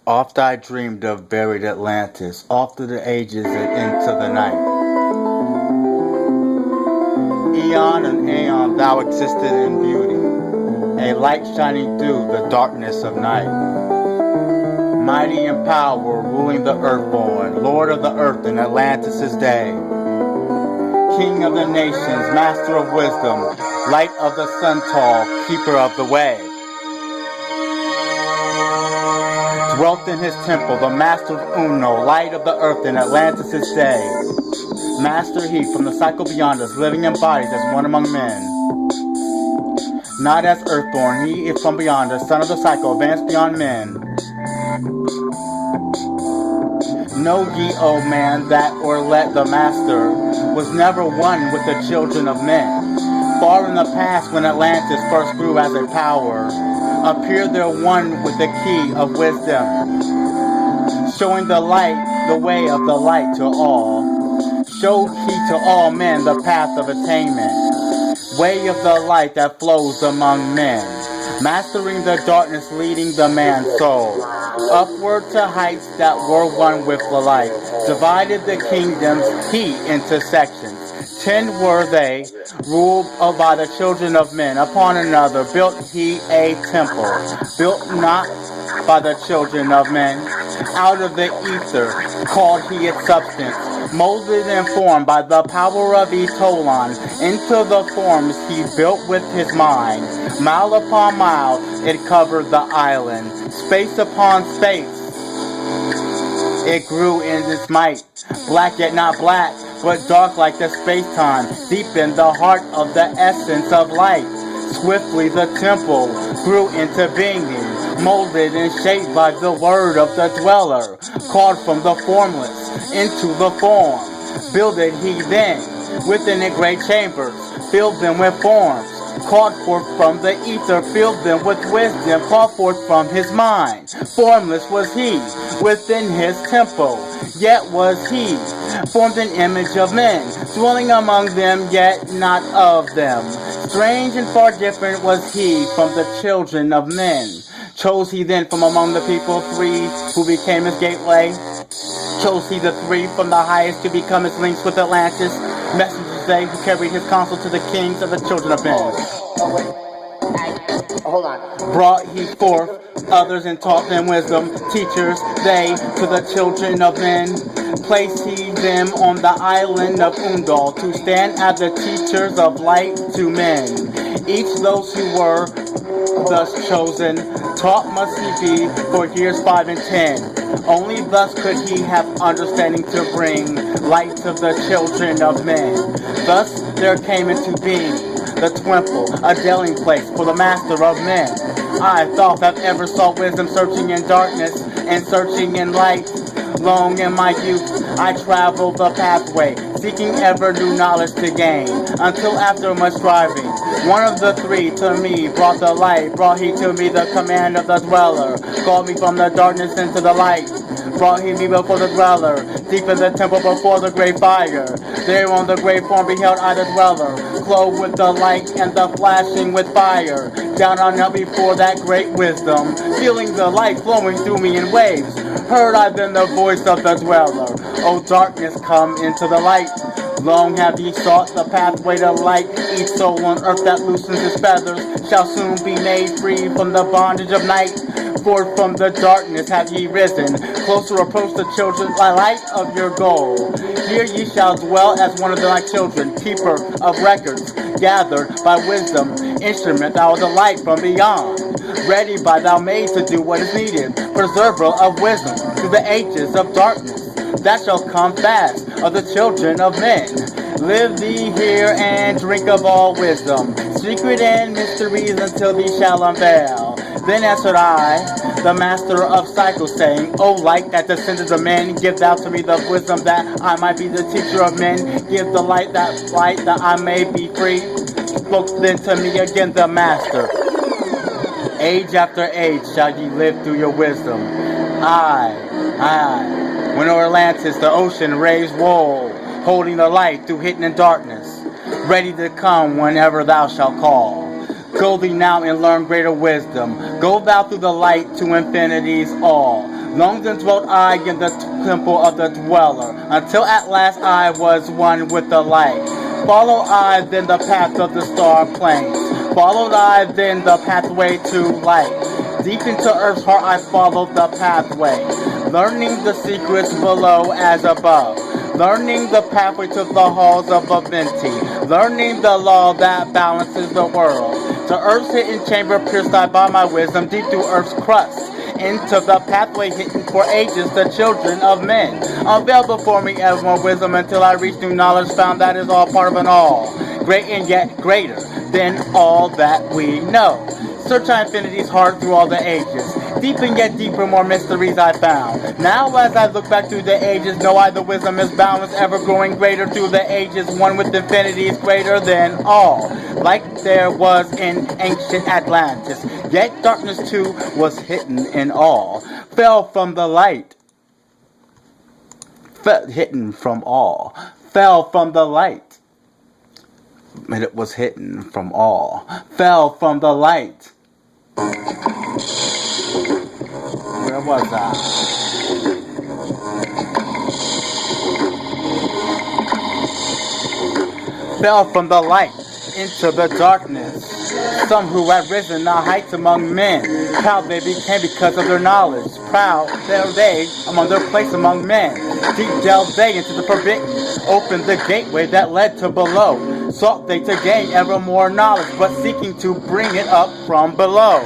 Oft I dreamed of buried Atlantis, off through the ages and into the night. Eon and aeon thou existed in beauty, a light shining through the darkness of night. Mighty in power, ruling the earthborn, Lord of the earth in Atlantis' day. King of the nations, master of wisdom, light of the sun tall, keeper of the way. Dwelt in his temple, the master of Uno, light of the earth in Atlantis' day. Master he from the cycle beyond us, living in bodies as one among men. Not as earthborn, he is from beyond us, son of the cycle, advanced beyond men. Know ye, O man, that or let the master was never one with the children of men. Far in the past, when Atlantis first grew as a power, appeared there one with the key of wisdom, showing the light, the way of the light to all. Showed he to all men the path of attainment, way of the light that flows among men, mastering the darkness, leading the man's soul upward to heights that were one with the light. Divided the kingdoms he into sections. 10 were they, ruled by the children of men. Upon another built he a temple, built not by the children of men. Out of the ether called he its substance, molded and formed by the power of Etolon. Into the forms he built with his mind. Mile upon mile it covered the island, space upon space it grew in its might. Black yet not black, but dark like the space-time, deep in the heart of the essence of light. Swiftly the temple grew into being, molded and shaped by the word of the dweller, called from the formless into the form. Builded he then within it great chambers, filled them with forms, called forth from the ether, filled them with wisdom, called forth from his mind. Formless was he within his temple, yet was he formed an image of men, dwelling among them, yet not of them. Strange and far different was he from the children of men. Chose he then from among the people 3 who became his gateway. Chose he the 3 from the highest to become his links with Atlantis. Messengers they who carried his counsel to the kings of the children of men. Hold on. Brought he forth others and taught them wisdom. Teachers they to the children of men. Placed he them on the island of Undal to stand as the teachers of light to men. Each those who were thus chosen, taught must he be for years 5 and 10. Only thus could he have understanding to bring light to the children of men. Thus there came into being the temple, a dwelling place for the master of men. I, Thoth, have ever sought wisdom, searching in darkness and searching in light. Long in my youth I traveled the pathway, seeking ever new knowledge to gain, until after much striving, one of the 3 to me brought the light. Brought he to me the command of the dweller, called me from the darkness into the light. Brought he me before the dweller, deep in the temple before the great fire. There on the great form beheld I the dweller, clothed with the light and the flashing with fire. Down I knelt before that great wisdom, feeling the light flowing through me in waves. Heard I then the voice of the dweller, O darkness, come into the light. Long have ye sought the pathway to light. Each soul on earth that loosens its feathers shall soon be made free from the bondage of night. Forth from the darkness have ye risen, closer approach the children, the light of your goal. Here ye shall dwell as one of the like children, keeper of records, gathered by wisdom, instrument thou of the light from beyond. Ready by thou made to do what is needed, preserver of wisdom through the ages of darkness. That shall come fast of the children of men. Live thee here and drink of all wisdom, secret and mysteries until thee shall unveil. Then answered I, the master of cycles, saying, O light that descended of men, give thou to me the wisdom that I might be the teacher of men. Give the light that I may be free. Spoke then to me again the master, age after age shall ye live through your wisdom. When o'er Atlantis the ocean raised woe, holding the light through hidden darkness, ready to come whenever thou shalt call. Go thee now and learn greater wisdom. Go thou through the light to infinity's all. Long then dwelt I in the temple of the dweller, until at last I was one with the light. Followed I then the path of the star plains, followed I then the pathway to light. Deep into earth's heart I followed the pathway, learning the secrets below as above, learning the pathway to the halls of divinity, learning the law that balances the world. To earth's hidden chamber pierced I by my wisdom, deep through earth's crust, into the pathway hidden for ages, the children of men. Unveiled before me ever more wisdom until I reached new knowledge, found that is all part of an all, great and yet greater than all that we know. Search I infinity's heart through all the ages, deep and yet deeper more mysteries I found. Now as I look back through the ages, know I the wisdom is boundless, ever growing greater through the ages, one with infinity is greater than all. Like there was in ancient Atlantis, yet darkness too was hidden in all. Fell from the light, hidden from all. Fell from the light, and it was hidden from all. Fell from the light. Where was I? Fell from the light into the darkness. Some who had risen the heights among men, proud they became because of their knowledge. Proud they among their place among men. Deep delved they into the forbidden, opened the gateway that led to below. Sought they to gain ever more knowledge, but seeking to bring it up from below.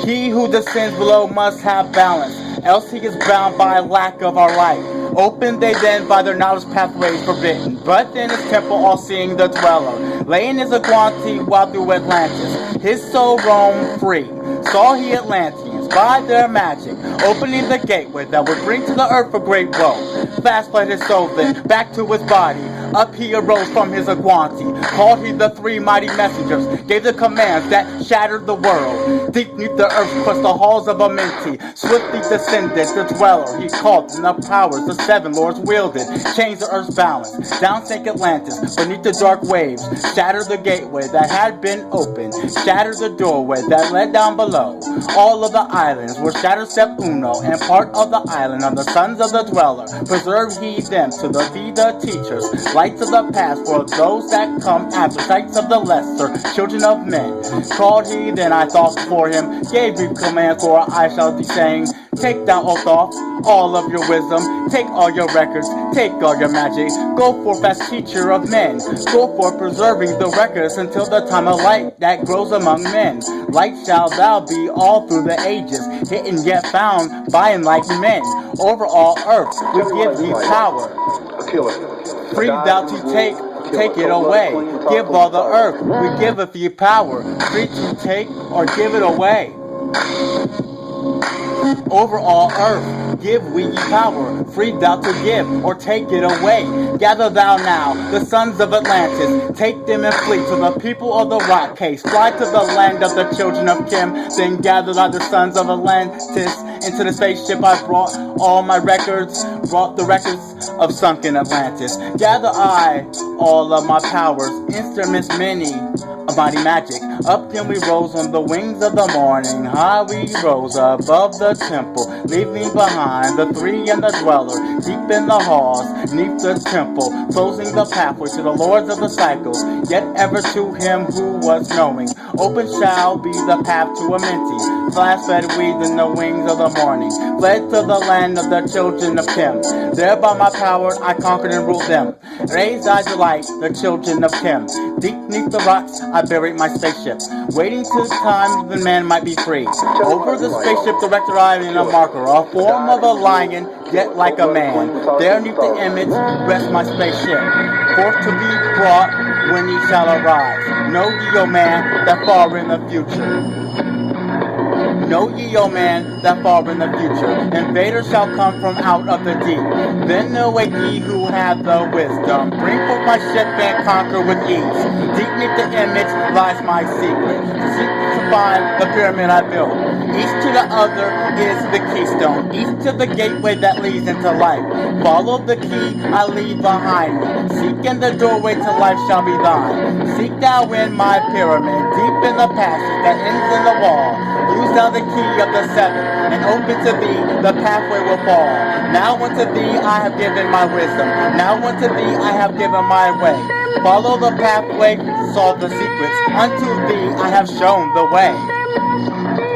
He who descends below must have balance, else he is bound by lack of our light. Opened they then by their knowledge pathways forbidden, but in his temple all-seeing the dweller, lay in his Aguanti while through Atlantis, his soul roamed free. Saw he Atlanteans by their magic, opening the gateway that would bring to the earth a great woe. Fast fled his soul then, back to his body. Up he arose from his Aguanti, called he the three mighty messengers, gave the commands that shattered the world. Deep neath the earth crushed the halls of Amenti, swiftly descended the dweller. He called in the powers the seven lords wielded, changed the earth's balance. Down sank Atlantis beneath the dark waves, shattered the gateway that had been opened, shattered the doorway that led down below. All of the islands were shattered except Uno, and part of the island of the sons of the dweller. Preserve he them to be the teachers, lights of the past for those that come after, sights of the lesser children of men. Called he, then I thought for him, gave brief commands, for I shall be saying, take down, O Thoth, all of your wisdom, take all your records, take all your magic, go forth as teacher of men, go forth preserving the records until the time of light that grows among men. Light shall thou be all through the ages, hidden yet found by enlightened men. Over all earth we give thee power, free thou to take it away. Give all the earth, we giveth thee power, free to take or give it away. Over all earth give we ye power, free thou to give or take it away. Gather thou now the sons of Atlantis, take them and flee to the people of the rock case. Fly to the land of the children of Kim, then gather thou the sons of Atlantis. Into the spaceship I brought all my records, brought the records of sunken Atlantis. Gather I all of my powers, instruments many of mighty magic. Up then we rose on the wings of the morning, high we rose above the temple, leaving behind the three and the dweller, deep in the halls, neath the temple, closing the pathway to the lords of the cycles, yet ever to him who was knowing. Open shall be the path to Amenti, flash fed we in the wings of the morning, fled to the land of the children of Kim. There by my power I conquered and ruled them, raised I delight the children of Kim. Deep neath the rocks I buried my spaceship, waiting till the time the man might be free. Over the spaceship director I in a marker, a form of a lion, yet like a man. There neath the image rests my spaceship, forth to be brought when he shall arise. Know ye, O man, that far in the future. Know ye, O man, that far in the future, invaders shall come from out of the deep. Then awake ye who have the wisdom, bring forth my ship and conquer with ease. Deep neath the image lies my secret, seek to find the pyramid I built. Each to the other is the keystone, each to the gateway that leads into life. Follow the key I leave behind me, seek in the doorway to life shall be thine. Seek thou in my pyramid, deep in the passage that ends in the wall. Use thou the key of the seven, and open to thee the pathway will fall. Now unto thee I have given my wisdom. Now unto thee I have given my way. Follow the pathway, solve the secrets. Unto thee I have shown the way.